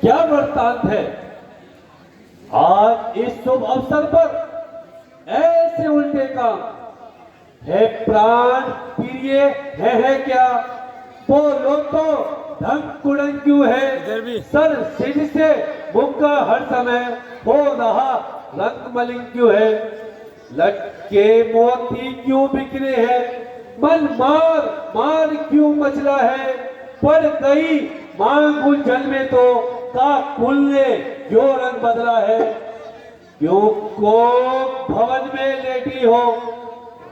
क्या वृत्तांत है? आज इस शुभ अवसर पर ऐसे उल्टे काम है? प्राण प्रिय है क्या? बोलो तो ढंग कुड़न क्यों है? सर सिर से मुक्का हर समय हो रहा रंग मलिन क्यों है? लटके मोती क्यों बिखरे हैं? मन मार मार क्यों मचला है? पड़ गई मांग उलझन में तो का कुल ने जो रंग बदला है? क्यों को भवन में लेटी हो?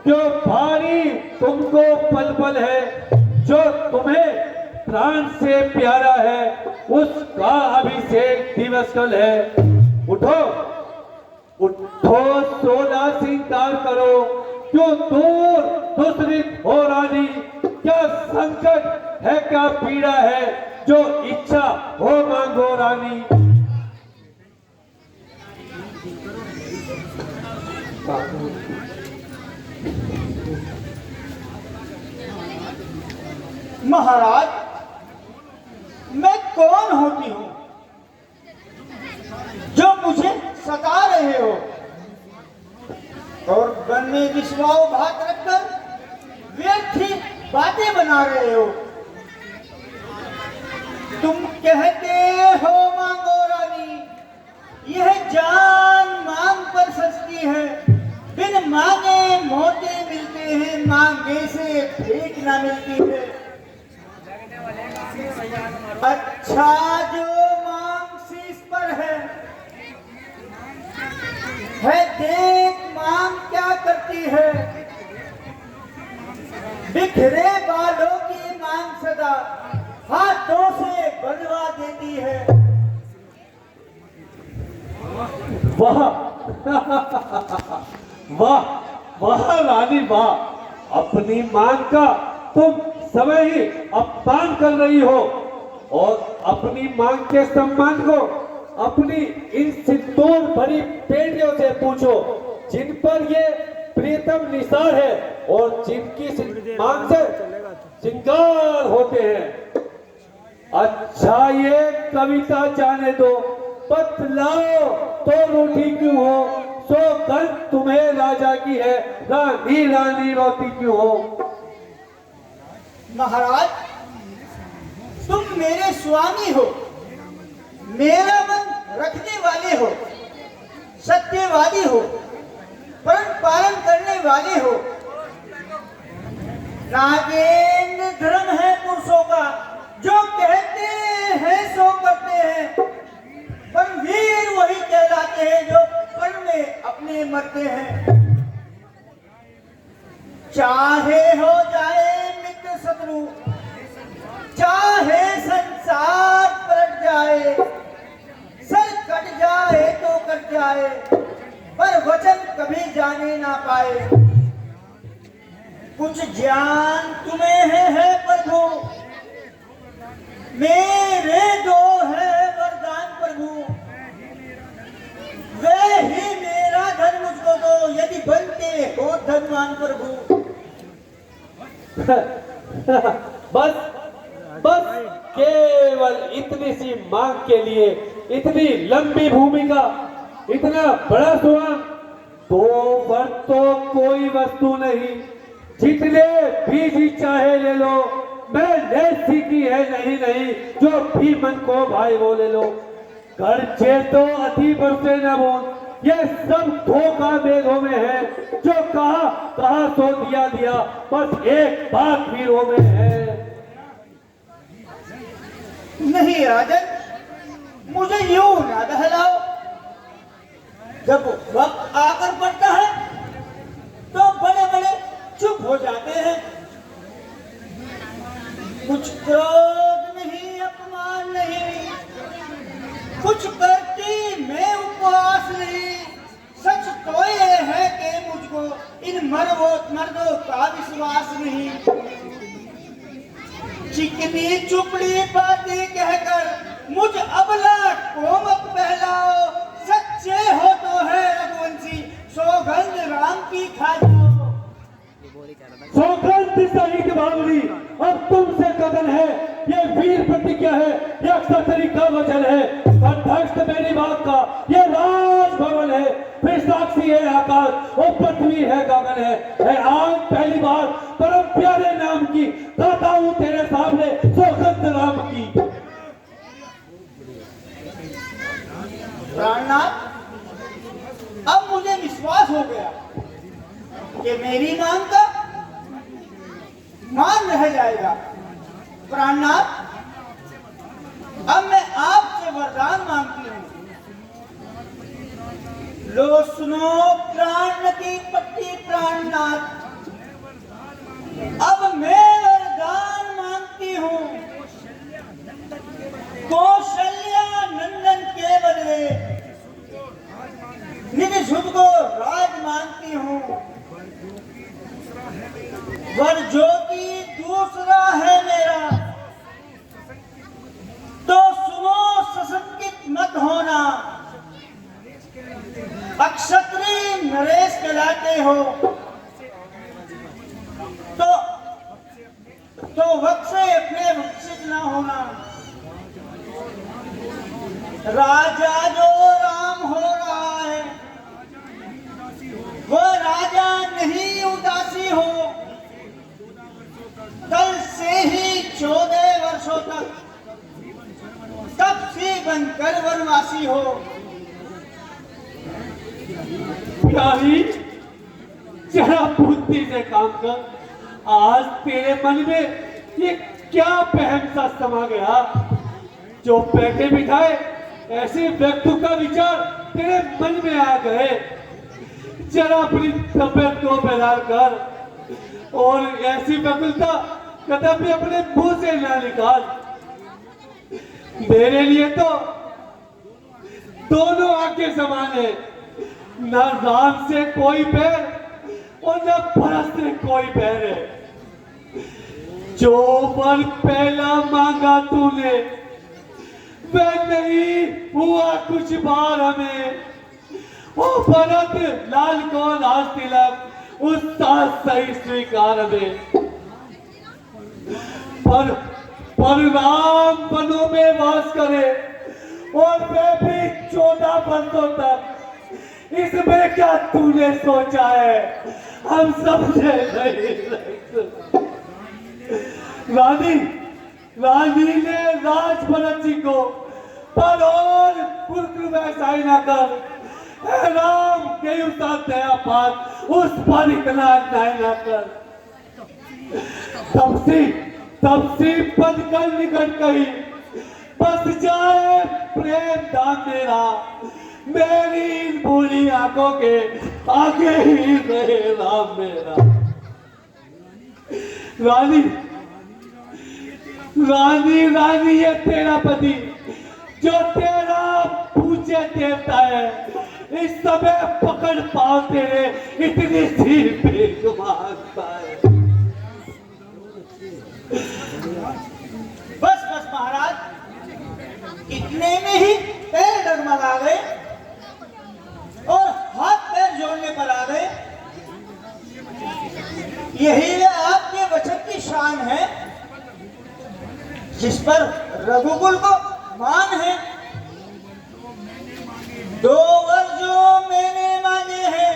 क्यों भारी तुमको पल पल है? जो तुम्हें प्राण से प्यारा है उसका अभिषेक दिवस कल है। उठो उठो सोना सिंगार करो, क्यों दूर दुसरित हो रानी? क्या संकट है क्या पीड़ा है? जो इच्छा हो मांगो रानी। महाराज, मैं कौन होती हूँ जो मुझे सता रहे हो और मन में विश्वास भात रखकर व्यर्थ बातें बना रहे हो? तुम कहते हो मांगो रानी, यह जान मांग पर सस्ती है। बिन मांगे मोते मिलते हैं, मांगे से भीख ना मिलती है। अच्छा जो मांग शीश पर है देख मांग क्या करती है। बिखरे बालों की मांग सदा हाथों से बनवा देती है। वाह वाह वाह रानी वाह! अपनी मांग का तुम समय ही अपमान कर रही हो और अपनी मांग के सम्मान को अपनी इन सिंदूर भरी पेटियों से पूछो, जिन पर ये प्रीतम निसार है और जिनकी मांग से श्रृंगार होते हैं। अच्छा ये कविता जाने दो, बतलाओ तो रूठी क्यों हो? सौगंध तुम्हें राजा की है, रानी रानी रोती क्यों हो? महाराज, तुम मेरे स्वामी हो, मेरा मन रखने वाले हो, सत्यवादी हो, परम पालन करने वाले हो। नागेंद्र धर्म है पुरुषों का, जो कहते हैं सो करते हैं, पर वीर वही कहलाते हैं जो पल में अपने मरते हैं। चाहे हो जाए मित्र शत्रु, चाहे संसार पलट जाए, सर कट जाए तो कट जाए, पर वचन कभी जाने ना पाए। कुछ ज्ञान तुम्हें है प्रभु, मेरे दो है वरदान प्रभु। वे ही मेरा धन मुझको दो, यदि बनते हो धनवान प्रभु। बस बस केवल इतनी सी मांग के लिए इतनी लंबी भूमिका, इतना बड़ा सुआंग? दो पर तो कोई वस्तु नहीं, जितने भी चाहे ले लो। मैं ऐसी की है नहीं नहीं, जो भी मन को भाई वो ले लो। कर्जे तो अति बरसे न बोल, ये सब धोखा मेघों में है। जो कहा कहा सो दिया दिया, बस एक बात हीरो में है। नहीं राजन, मुझे यूं ना बहलाओ। जब वक्त आकर पड़ता है तो बड़े बड़े चुप हो जाते हैं। कुछ क्रोध नहीं, अपमान नहीं, कुछ करती मैं उपवास नहीं। सच तो ये है कि मुझको इन मर्दों का विश्वास नहीं। चिकनी चुपड़ी बातें कहकर मुझ अबला को मत बहलाओ। सच्चे हो तो है रघुवंशी, सौगंध राम की खा जाओ। सौगंध सहित बावली, अब तुमसे कथन है ये वीर प्रतिज्ञा है, ये क्षत्रिय का वचन है, अध्यक्ष मेरी बात का ये राजभवन है, फिर साक्षी है आकाश और पृथ्वी है गगन है आज पहली बार परम प्यारे नाम की गाता हूं तेरे सामने सौगंध राम की। प्राणनाथ, अब मुझे विश्वास हो गया कि मेरी मांग का मान रह जाएगा। प्राणनाथ, अब मैं आपसे वरदान मांगती हूँ। लो सुनो प्राण की पट्टी प्राणनाथ, अब मैं वरदान मांगती हूँ। कौशल्या नंदन के बदले निज शुभ को राज मांगती हूँ। वर जो कि दूसरा है मेरा, तो सुनो सशंकित मत होना। अक्षत्रिय नरेश कहलाते हो तो वक्त से अपने विकसित ना होना। राजा जो राम हो रहा है वो राजा नहीं उदासी हो। कल से ही 14 वर्षों तक तपसी बनकर वनवासी हो। प्यारी जरा बुद्धि से काम कर। आज तेरे मन में ये क्या वहम सा समा गया जो बैठे बिठाए ऐसे व्यक्ति का विचार तेरे मन में आ गए। जरा अपनी तबियत को बेदार कर और ऐसी व्याकुलता कदापि अपने मुंह से ना निकाल। मेरे लिए तो दोनों आंखें समान है, न राम से कोई बैर और न भरत से कोई बैर है। जो वर पहला मांगा तूने वह नहीं हुआ कुछ बार हमें। वो भरत लाल को लाल तिलक उसका सही स्वीकार में। पर राम वनों में वास करे और वह भी 14 वर्षों तक। इसमें क्या तूने सोचा है हम समझे नहीं। रानी ने राज भरत जी को पर और कुर्क वैसा ही ना कर। राम के उसका दया पात उस पर इतना अन्याय ना कर। तब से पद कर निकट कही बस जाए प्रेम दान मेरा। मेरी इन भूली आंखों के आगे ही रहे राम मेरा। रानी ये तेरा पति जो तेरा पूज्य देवता है इस समय पकड़ पाओ तेरे इतनी सी बेगुमानता है। बस महाराज, इतने में ही पैर डगमगा गए और हाथ पैर जोड़ने पर आ गए। यही वे आपके वचन की शान है जिस पर रघुकुल को मान है। 2 वर जो मैंने मांगे हैं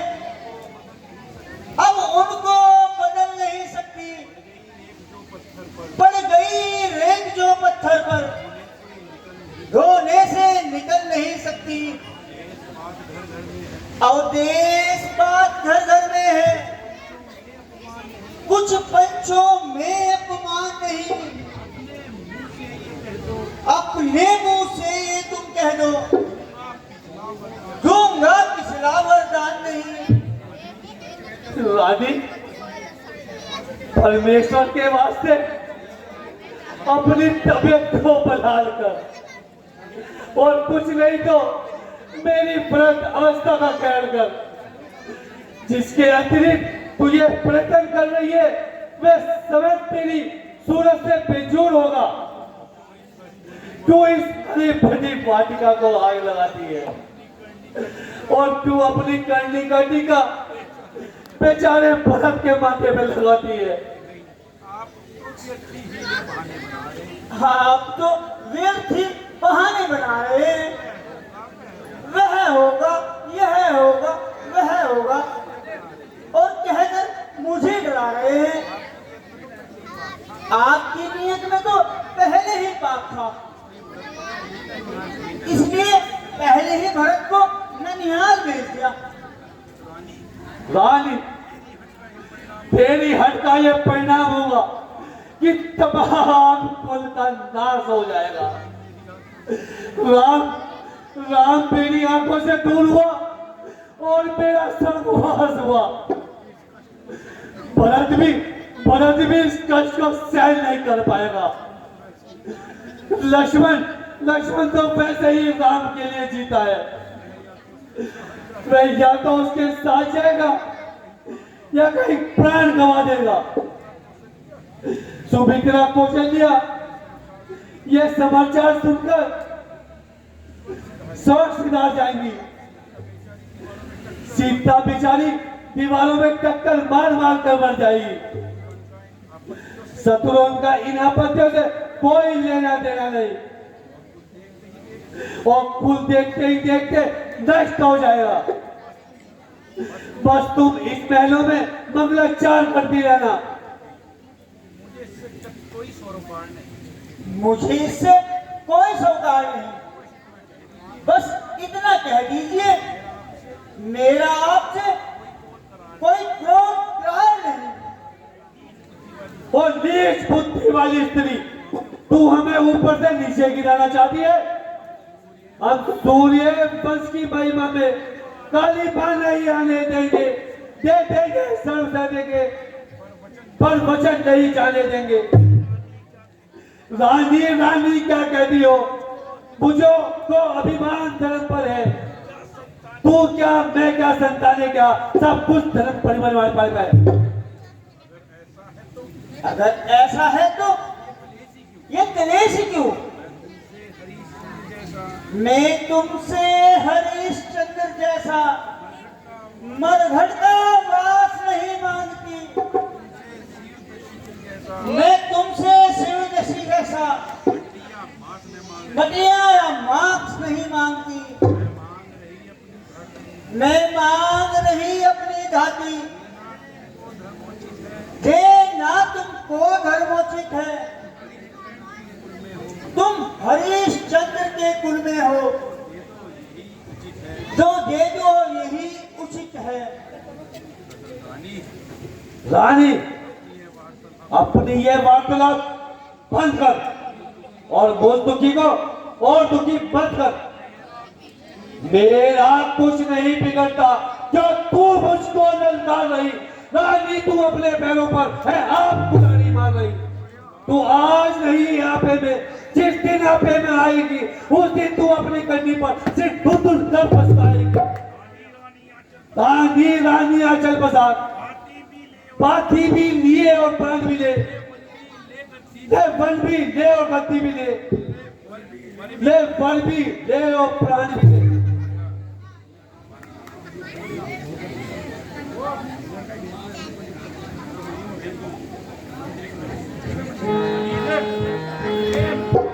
अब उनको बदल नहीं सकती। पड़ गई रेंग जो पत्थर पर धोने से निकल नहीं सकती। अवदेश बात घर घर में है, कुछ पंचों में अपमान नहीं। अपने मुंह से ये तुम कह दो दूंगा पिछला वरदान नहीं। रानी परमेश्वर के वास्ते अपनी तबियत को बहाल कर और कुछ नहीं तो मेरी व्रत अवस्था का ख्याल कर। जिसके अतिरिक्त तू ये प्रयत्न कर रही है वह समय तेरी सूरत से बेजोर होगा। क्यों इस हरी भरी वाटिका को आग लगाती है और तू अपनी करनी का बेचारे भरत के माथे में लगाती है। आप तो व्यर्थ ही बहाने बना रहे हैं। वह होगा, यह होगा, वह होगा और कहकर मुझे डरा रहे हैं। आपकी नीयत में तो पहले ही पाप था, इसलिए पहले ही भरत को ननिहाल भेज दिया। रानी, तेरी हट का यह परिणाम होगा कि तमाम कुल का नाश हो जाएगा। राम मेरी आंखों से दूर हुआ और मेरा सर्वनाश हुआ। भरत भी इस कष्ट को सहन नहीं कर पाएगा। लक्ष्मण तो वैसे ही राम के लिए जीता है। वह या तो उसके साथ जाएगा या कहीं प्राण गंवा देगा। सुमित्रा कौशल्या यह समाचार सुनकर शौकदार जाएंगी। सीता बेचारी दीवारों में टक्कर मार मार कर मर जाएगी। शत्रुओं का इन आपत्तियों से कोई लेना देना नहीं और कुल देखते ही देखते नष्ट हो जाएगा। बस तुम इस महलों में मंगलाचार करती रहना। मुझे इससे कोई सौगार नहीं, बस इतना कह दीजिए, मेरा आपसे कोई क्रोध करार नहीं। और नीच बुद्धि वाली स्त्री, तू हमें ऊपर से नीचे गिराना चाहती है। अब सूर्य वंश की महिमा में काली बान नहीं आने देंगे, दे देंगे सर्व से देंगे, पर वचन नहीं जाने देंगे। रानी क्या कहती हो? बुझो तो अभिमान धर्म पर है। तू क्या, मैं क्या, संतानें क्या, सब कुछ धर्म परिवार पर है। अगर ऐसा है तो ये कलेश क्यों? मैं तुमसे हरिश्चंद्र जैसा मरघट का वास नहीं मांगती। मैं तुमसे शिव जैसा मटिया या मांस नहीं मांगती। मैं मांग रही अपनी धाती, जे ना तुमको धर्मोचित है। तुम हरिश्चंद्र के कुल में हो, जो दे दो यही उचित है। रानी, अपनी ये वार्तालाप बंद कर और बोल दुखी को और दुखी बंद कर। मेरा कुछ नहीं बिगड़ता, क्या तू मुझको ललकार रही? रानी, तू अपने पैरों पर है आप कुल्हाड़ी मार रही। तू आज नहीं आपे में, जिस दिन आपे में आएगी उस दिन तू अपनी करनी पर सिर्फ धुल कर पछताएगी। रानी आंचल बसार, बाती भी लिए और प्राण भी ले, वन भी ले और गति भी ले, वन भी ले और प्राण भी ले।